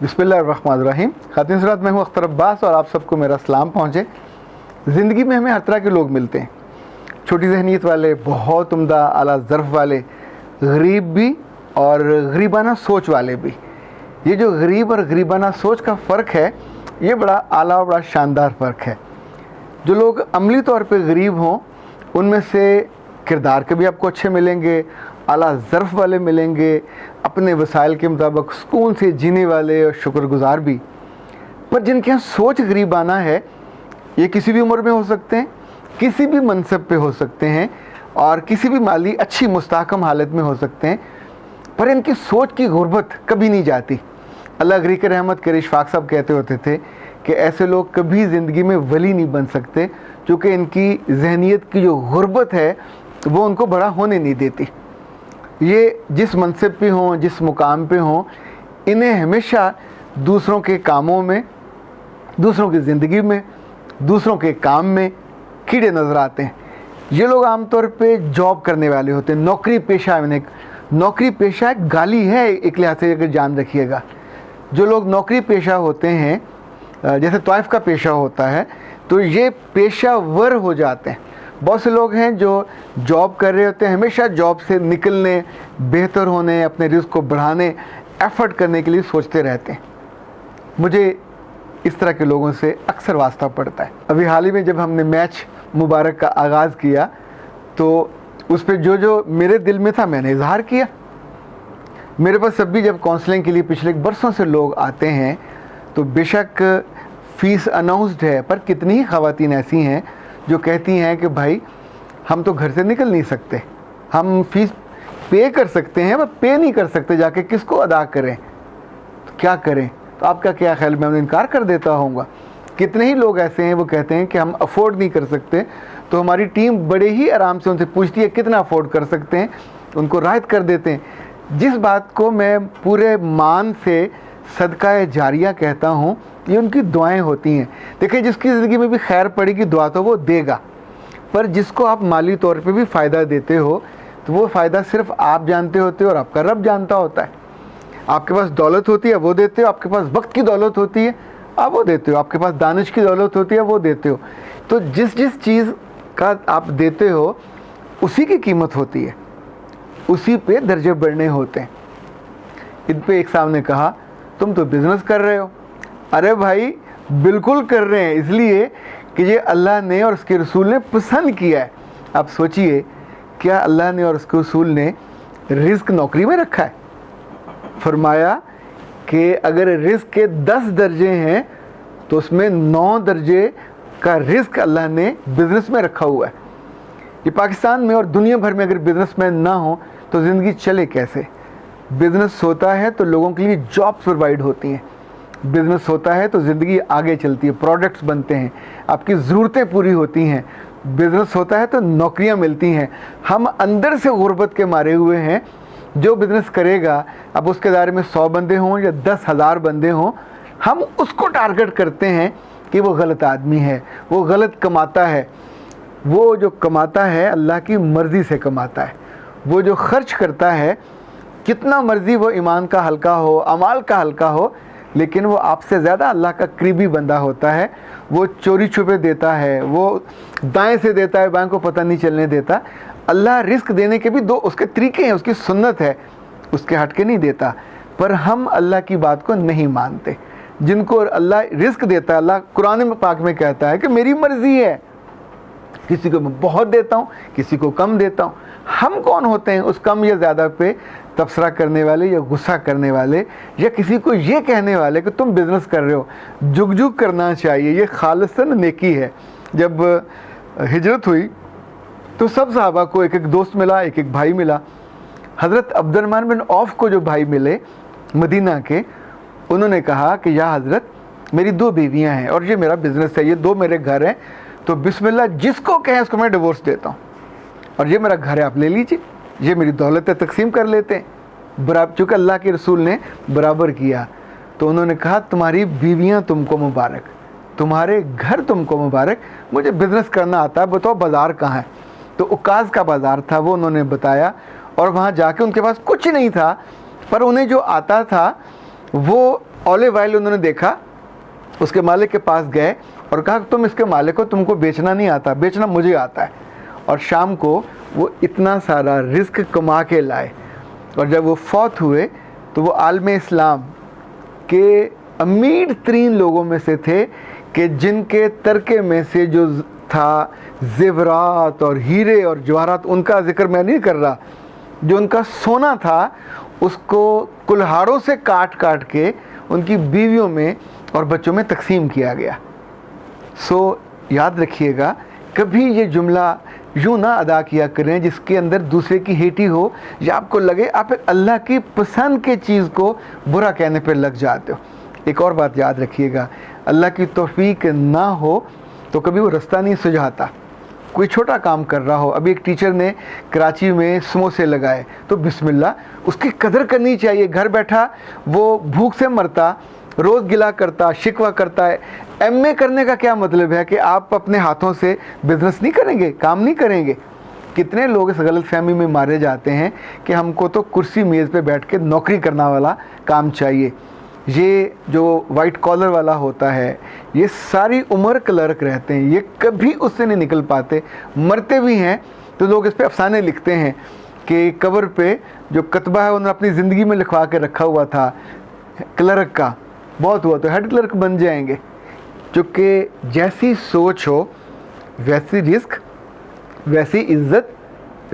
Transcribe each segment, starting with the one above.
बिस्मिल्लाहिर्रहमानिर्रहीम। खातिन हज़रात, मैं हूँ अख्तर अब्बास और आप सबको मेरा सलाम पहुँचे। ज़िंदगी में हमें हर तरह के लोग मिलते हैं, छोटी जहनीत वाले, बहुत उम्दा आला ज़र्फ़ वाले, गरीब भी और गरीबाना सोच वाले भी। ये जो गरीब और गरीबाना सोच का फ़र्क है, ये बड़ा आला और बड़ा शानदार फ़र्क है। जो लोग अमली तौर पे गरीब हों, उनमें से किरदार के भी आपको अच्छे मिलेंगे, आला ज़र्फ़ वाले मिलेंगे, अपने वसाइल के मुताबिक सुकून से जीने वाले और शुक्रगुज़ार भी। पर जिनके यहाँ सोच गरीबाना है, ये किसी भी उम्र में हो सकते हैं, किसी भी मनसब पे हो सकते हैं और किसी भी माली अच्छी मुस्तहकम हालत में हो सकते हैं, पर इनकी सोच की गुर्बत कभी नहीं जाती। अल्लाह गरी के रहमत करे, इशफाक साहब कहते होते थे कि ऐसे लोग कभी ज़िंदगी में वली नहीं बन सकते, क्योंकि इनकी जहनीत की जो गुर्बत है वो उनको बड़ा होने नहीं देती। ये जिस मनसब पे हों, जिस मुकाम पे हों, इन्हें हमेशा दूसरों के कामों में, दूसरों की ज़िंदगी में, दूसरों के काम में कीड़े नज़र आते हैं। ये लोग आमतौर पे जॉब करने वाले होते हैं, नौकरी पेशा। नौकरी पेशा एक गाली है एक लिहाज से, अगर जान रखिएगा। जो लोग नौकरी पेशा होते हैं, जैसे तौइफ का पेशा होता है, तो ये पेशावर हो जाते हैं। बहुत से लोग हैं जो जॉब कर रहे होते हैं, हमेशा जॉब से निकलने, बेहतर होने, अपने रिस्क को बढ़ाने, एफ़र्ट करने के लिए सोचते रहते हैं। मुझे इस तरह के लोगों से अक्सर वास्ता पड़ता है। अभी हाल ही में जब हमने मैच मुबारक का आगाज़ किया, तो उस पर जो मेरे दिल में था मैंने इजहार किया। मेरे पास अब भी जब काउंसलिंग के लिए पिछले बरसों से लोग आते हैं, तो बेशक फ़ीस अनाउंस्ड है, पर कितनी ही ख़वातीन ऐसी हैं जो कहती हैं कि भाई हम तो घर से निकल नहीं सकते, हम फ़ीस पे कर सकते हैं पर पे नहीं कर सकते, जाके किसको अदा करें, तो क्या करें। तो आपका क्या ख्याल, मैं उन्हें इनकार कर देता होऊंगा। कितने ही लोग ऐसे हैं वो कहते हैं कि हम अफोर्ड नहीं कर सकते, तो हमारी टीम बड़े ही आराम से उनसे पूछती है कितना अफोर्ड कर सकते हैं, उनको राहत कर देते हैं। जिस बात को मैं पूरे मान से सदका जारिया कहता हूँ, ये उनकी दुआएं होती हैं। देखिए, जिसकी ज़िंदगी में भी खैर पड़ेगी दुआ तो वो देगा, पर जिसको आप माली तौर पे भी फ़ायदा देते हो, तो वो फ़ायदा सिर्फ आप जानते होते हो और आपका रब जानता होता है। आपके पास दौलत होती है वो देते हो, आपके पास वक्त की दौलत होती है आप वो देते हो, आपके पास दानिश की दौलत होती है वो देते हो। तो जिस जिस चीज़ का आप देते हो उसी की कीमत होती है, उसी पे दर्जे बढ़ने होते हैं। इन पे एक साहब ने कहा, तुम तो बिज़नेस कर रहे हो। अरे भाई, बिल्कुल कर रहे हैं, इसलिए कि ये अल्लाह ने और उसके रसूल ने पसंद किया है। आप सोचिए, क्या अल्लाह ने और उसके रसूल ने रिस्क नौकरी में रखा है? फरमाया कि अगर रिस्क के 10 दर्जे हैं तो उसमें 9 दर्जे का रिस्क अल्लाह ने बिज़नेस में रखा हुआ है। ये पाकिस्तान में और दुनिया भर में अगर बिज़नेसमैन ना हो तो ज़िंदगी चले कैसे? बिज़नेस होता है तो लोगों के लिए जॉब्स प्रोवाइड होती हैं, बिज़नेस होता है तो ज़िंदगी आगे चलती है, प्रोडक्ट्स बनते हैं, आपकी ज़रूरतें पूरी होती हैं। बिज़नेस होता है तो नौकरियां मिलती हैं। हम अंदर से गुर्बत के मारे हुए हैं। जो बिज़नेस करेगा, अब उसके दायरे में 100 बंदे हों या 10,000 बंदे हों, हम उसको टारगेट करते हैं कि वो गलत आदमी है, वो गलत कमाता है। वो जो कमाता है अल्लाह की मर्ज़ी से कमाता है। वो जो खर्च करता है, कितना मर्ज़ी वो ईमान का हल्का हो, अमाल का हल्का हो, लेकिन वो आपसे ज़्यादा अल्लाह का करीबी बंदा होता है। वो चोरी छुपे देता है, वो दाएं से देता है, बाएं को पता नहीं चलने देता। अल्लाह रिस्क देने के भी 2 उसके तरीके हैं, उसकी सुन्नत है, उसके हट के नहीं देता। पर हम अल्लाह की बात को नहीं मानते। जिनको अल्लाह रिस्क देता है, अल्लाह कुरान पाक में कहता है कि मेरी मर्ज़ी है, किसी को मैं बहुत देता हूँ, किसी को कम देता हूँ। हम कौन होते हैं उस कम या ज़्यादा पे तबसरा करने वाले या गुस्सा करने वाले, या किसी को ये कहने वाले कि तुम बिज़नेस कर रहे हो? जुग जुग करना चाहिए, ये खालिसन नेकी है। जब हिजरत हुई तो सब सहाबा को एक एक दोस्त मिला, एक एक भाई मिला। हज़रत अब्दुर्रहमान बिन औफ को जो भाई मिले मदीना के, उन्होंने कहा कि या हज़रत, मेरी 2 बीवियां हैं और ये मेरा बिज़नेस है, ये 2 मेरे घर हैं, तो बिस्मिल्लाह जिसको कहें उसको मैं डिवोर्स देता हूँ, और ये मेरा घर है, आप ले लीजिए, ये मेरी दौलत है, तकसीम कर लेते हैं बराबर। चूँकि अल्लाह के रसूल ने बराबर किया, तो उन्होंने कहा तुम्हारी बीवियाँ तुमको मुबारक, तुम्हारे घर तुमको मुबारक, मुझे बिज़नेस करना आता है, बताओ बाज़ार कहाँ है? तो उकाज़ का बाज़ार था, वो उन्होंने बताया। और वहाँ जाके उनके पास कुछ नहीं था, पर उन्हें जो आता था वो ऑलिव ऑयल उन्होंने देखा, उसके मालिक के पास गए और कहा तुम इसके मालिक हो, तुमको बेचना नहीं आता, बेचना मुझे आता है। और शाम को वो इतना सारा रिस्क कमा के लाए, और जब वो फौत हुए तो वो आलम इस्लाम के अमीर तरीन लोगों में से थे कि जिनके तरके में से जो था ज़ेवरात और हीरे और जवाहरात, उनका जिक्र मैं नहीं कर रहा, जो उनका सोना था उसको कुल्हाड़ों से काट काट के उनकी बीवियों में और बच्चों में तकसीम किया गया। सो याद रखिएगा, कभी ये जुमला यूँ ना अदा किया करें जिसके अंदर दूसरे की हेटी हो, या आपको लगे आप अल्लाह की पसंद के चीज़ को बुरा कहने पर लग जाते हो। एक और बात याद रखिएगा, अल्लाह की तौफीक ना हो तो कभी वो रास्ता नहीं सुझाता। कोई छोटा काम कर रहा हो, अभी एक टीचर ने कराची में समोसे लगाए तो बिस्मिल्लाह, उसकी कदर करनी चाहिए। घर बैठा वो भूख से मरता, रोज़ गिला करता, शिकवा करता है। एमए करने का क्या मतलब है कि आप अपने हाथों से बिजनेस नहीं करेंगे, काम नहीं करेंगे। कितने लोग इस गलत फहमी में मारे जाते हैं कि हमको तो कुर्सी मेज़ पे बैठ के नौकरी करने वाला काम चाहिए। ये जो वाइट कॉलर वाला होता है, ये सारी उम्र क्लर्क रहते हैं, ये कभी उससे नहीं निकल पाते, मरते भी हैं तो लोग इस पे अफसाने लिखते हैं कि कब्र पे जो कतबा है उन्होंने अपनी ज़िंदगी में लिखवा के रखा हुआ था क्लर्क का, बहुत हुआ तो हेड क्लर्क बन जाएंगे। चूँकि जैसी सोच हो वैसी रिस्क, वैसी इज़्ज़त,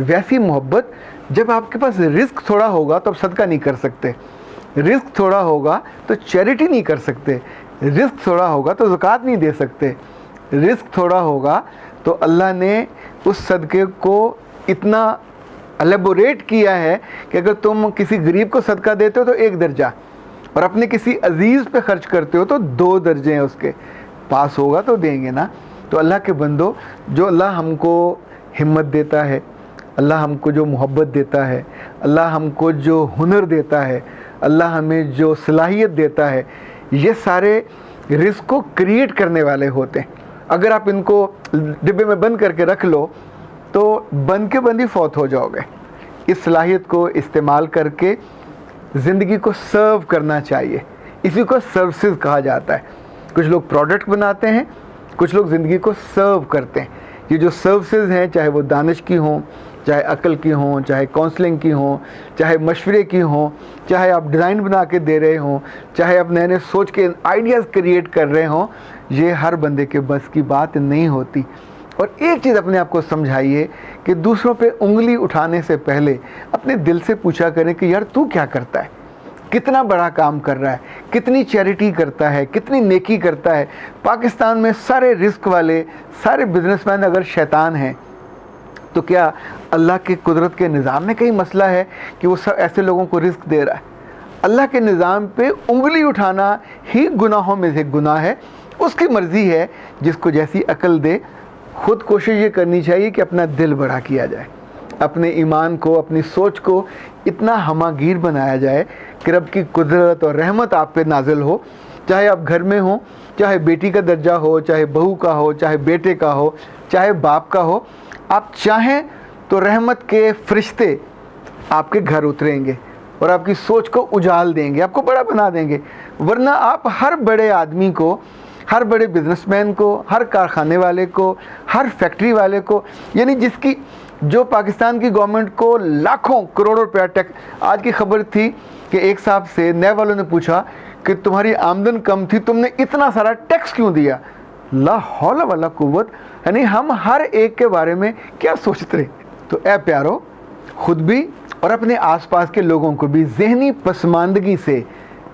वैसी मोहब्बत। जब आपके पास रिस्क थोड़ा होगा तो आप सदका नहीं कर सकते, रिस्क थोड़ा होगा तो चैरिटी नहीं कर सकते, रिस्क थोड़ा होगा तो ज़कात नहीं दे सकते, रिस्क थोड़ा होगा तो अल्लाह ने उस सदक़े को इतना एलेबोरेट किया है कि अगर तुम किसी गरीब को सदका देते हो तो 1 दर्जा, और अपने किसी अजीज़ पे खर्च करते हो तो 2 दर्जे हैं उसके, पास होगा तो देंगे ना। तो अल्लाह के बंदो, जो अल्लाह हमको हिम्मत देता है, अल्लाह हमको जो मोहब्बत देता है, अल्लाह हमको जो हुनर देता है, अल्लाह हमें जो सलाहियत देता है, ये सारे रिस्क को क्रिएट करने वाले होते हैं। अगर आप इनको डिब्बे में बंद करके रख लो तो बंद के बंद ही फौत हो जाओगे। इस सलाहियत को इस्तेमाल करके ज़िंदगी को सर्व करना चाहिए, इसी को सर्विसेज कहा जाता है। कुछ लोग प्रोडक्ट बनाते हैं, कुछ लोग ज़िंदगी को सर्व करते हैं। ये जो सर्विसेज हैं, चाहे वो दानिश की हों, चाहे अक्ल की हों, चाहे काउंसलिंग की हों, चाहे मशवरे की हों, चाहे आप डिज़ाइन बना के दे रहे हों, चाहे आप नए नए सोच के आइडियाज़ क्रिएट कर रहे हों, ये हर बंदे के बस की बात नहीं होती। और एक चीज़ अपने आप को समझाइए कि दूसरों पे उंगली उठाने से पहले अपने दिल से पूछा करें कि यार तू क्या करता है, कितना बड़ा काम कर रहा है, कितनी चैरिटी करता है, कितनी नेकी करता है। पाकिस्तान में सारे रिस्क वाले, सारे बिजनेसमैन अगर शैतान हैं तो क्या अल्लाह के कुदरत के निज़ाम में कहीं मसला है कि वो सब ऐसे लोगों को रिस्क दे रहा है? अल्लाह के निज़ाम पे उंगली उठाना ही गुनाहों में से गुनाह है। उसकी मर्ज़ी है, जिसको जैसी अकल दे। खुद कोशिश ये करनी चाहिए कि अपना दिल बड़ा किया जाए, अपने ईमान को, अपनी सोच को इतना हमागीर बनाया जाए कि रब की कुदरत और रहमत आप पे नाजिल हो। चाहे आप घर में हो, चाहे बेटी का दर्जा हो, चाहे बहू का हो, चाहे बेटे का हो, चाहे बाप का हो, आप चाहें तो रहमत के फरिश्ते आपके घर उतरेंगे और आपकी सोच को उजाल देंगे, आपको बड़ा बना देंगे। वरना आप हर बड़े आदमी को, हर बड़े बिजनेसमैन को, हर कारखाने वाले को, हर फैक्ट्री वाले को, यानी जिसकी जो पाकिस्तान की गवर्नमेंट को लाखों करोड़ों रुपया टैक्स। आज की खबर थी कि एक साहब से नए वालों ने पूछा कि तुम्हारी आमदन कम थी, तुमने इतना सारा टैक्स क्यों दिया? ला हौला वाला कुव्वत। यानी हम हर एक के बारे में क्या सोचते हैं। तो ऐ प्यारो, खुद भी और अपने आसपास के लोगों को भी ज़हनी पसमानदगी से,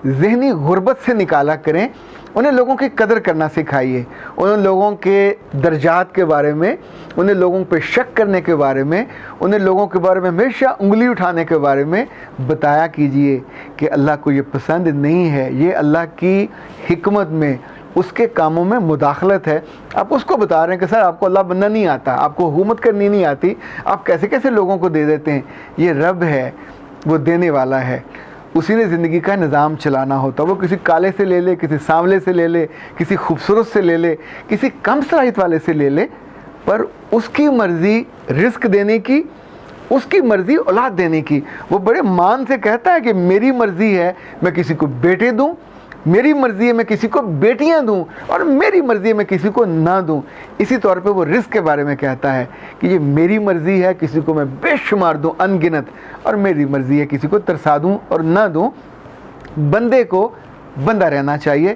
ज़हनी गुर्बत से निकाला करें। उन्हें लोगों की कदर करना सिखाइए, उन्हें लोगों के दर्जात के बारे में, उन्हें लोगों पे शक करने के बारे में, उन्हें लोगों के बारे में हमेशा उंगली उठाने के बारे में बताया कीजिए कि अल्लाह को ये पसंद नहीं है, ये अल्लाह की हिकमत में, उसके कामों में मुदाखलत है। आप उसको बता रहे हैं कि सर आपको अल्लाह बनना नहीं आता, आपको हुकूमत करनी नहीं आती, आप कैसे कैसे लोगों को दे देते हैं। ये रब है, वो देने वाला है, उसी ने ज़िंदगी का निज़ाम चलाना होता। वो किसी काले से ले ले, किसी सांवले से ले ले, किसी खूबसूरत से ले ले, किसी कम सलाहियत वाले से ले ले, पर उसकी मर्ज़ी रिस्क देने की, उसकी मर्ज़ी औलाद देने की। वो बड़े मान से कहता है कि मेरी मर्ज़ी है मैं किसी को बेटे दूँ, میری مرضی ہے میں کسی کو بیٹیاں دوں اور میری مرضی ہے میں کسی کو نہ دوں. اسی طور پہ وہ رزق کے بارے میں کہتا ہے کہ یہ میری مرضی ہے کسی کو میں بے شمار دوں ان گنت، اور میری مرضی ہے کسی کو ترسا دوں اور نہ دوں. بندے کو بندہ رہنا چاہیے.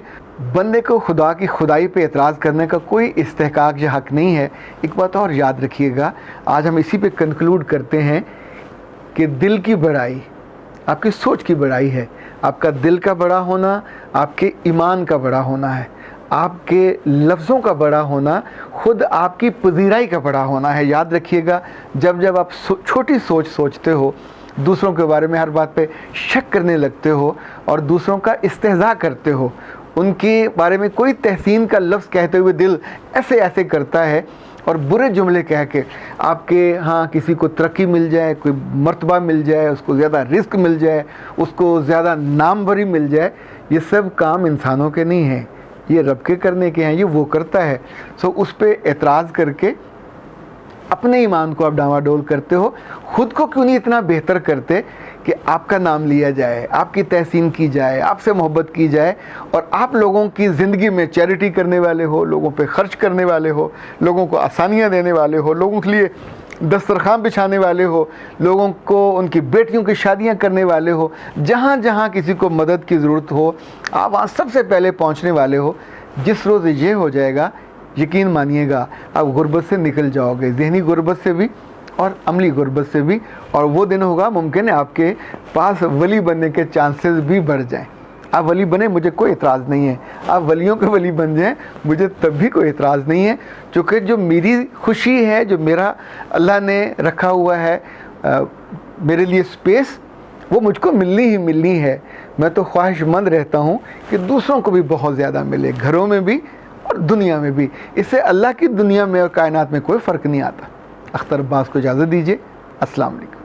بندے کو خدا کی خدائی پہ اعتراض کرنے کا کوئی استحقاق یا حق نہیں ہے. ایک بات اور یاد رکھیے گا، آج ہم اسی پہ کنکلوڈ کرتے ہیں کہ دل کی بڑائی آپ کی سوچ کی بڑائی ہے. آپ کا دل کا بڑا ہونا آپ کے ایمان کا بڑا ہونا ہے. آپ کے لفظوں کا بڑا ہونا خود آپ کی پذیرائی کا بڑا ہونا ہے. یاد رکھیے گا، جب آپ چھوٹی سوچ سوچتے ہو، دوسروں کے بارے میں ہر بات پہ شک کرنے لگتے ہو اور دوسروں کا استہزاء کرتے ہو، ان کے بارے میں کوئی تحسین کا لفظ کہتے ہوئے دل ایسے ایسے کرتا ہے اور برے جملے کہہ کے آپ کے ہاں کسی کو ترقی مل جائے، کوئی مرتبہ مل جائے، اس کو زیادہ رزق مل جائے، اس کو زیادہ ناموری مل جائے، یہ سب کام انسانوں کے نہیں ہیں، یہ رب کے کرنے کے ہیں. یہ وہ کرتا ہے. اس پہ اعتراض کر کے اپنے ایمان کو آپ ڈاواڈول کرتے ہو. خود کو کیوں نہیں اتنا بہتر کرتے کہ آپ کا نام لیا جائے، آپ کی تحسین کی جائے، آپ سے محبت کی جائے، اور آپ لوگوں کی زندگی میں چیریٹی کرنے والے ہو، لوگوں پہ خرچ کرنے والے ہو، لوگوں کو آسانیاں دینے والے ہو، لوگوں کے لیے دسترخوان بچھانے والے ہو، لوگوں کو ان کی بیٹیوں کی شادیاں کرنے والے ہو. جہاں جہاں کسی کو مدد کی ضرورت ہو آپ وہاں سب سے پہلے پہنچنے والے ہو. جس روز یہ ہو جائے گا، یقین مانیے گا آپ غربت سے نکل جاؤ گے، ذہنی غربت سے بھی اور عملی غربت سے بھی. اور وہ دن ہوگا ممکن ہے آپ کے پاس ولی بننے کے چانسز بھی بڑھ جائیں. آپ ولی بنیں، مجھے کوئی اعتراض نہیں ہے. آپ ولیوں کے ولی بن جائیں، مجھے تب بھی کوئی اعتراض نہیں ہے. چونکہ جو میری خوشی ہے، جو میرا اللہ نے رکھا ہوا ہے میرے لیے اسپیس، وہ مجھ کو ملنی ہے. میں تو خواہش مند رہتا ہوں کہ دوسروں کو بھی بہت زیادہ ملے، گھروں میں بھی اور دنیا میں بھی. اس سے اللہ کی دنیا میں اور کائنات میں کوئی فرق نہیں آتا. اختر عباس کو اجازت دیجیے. السلام علیکم.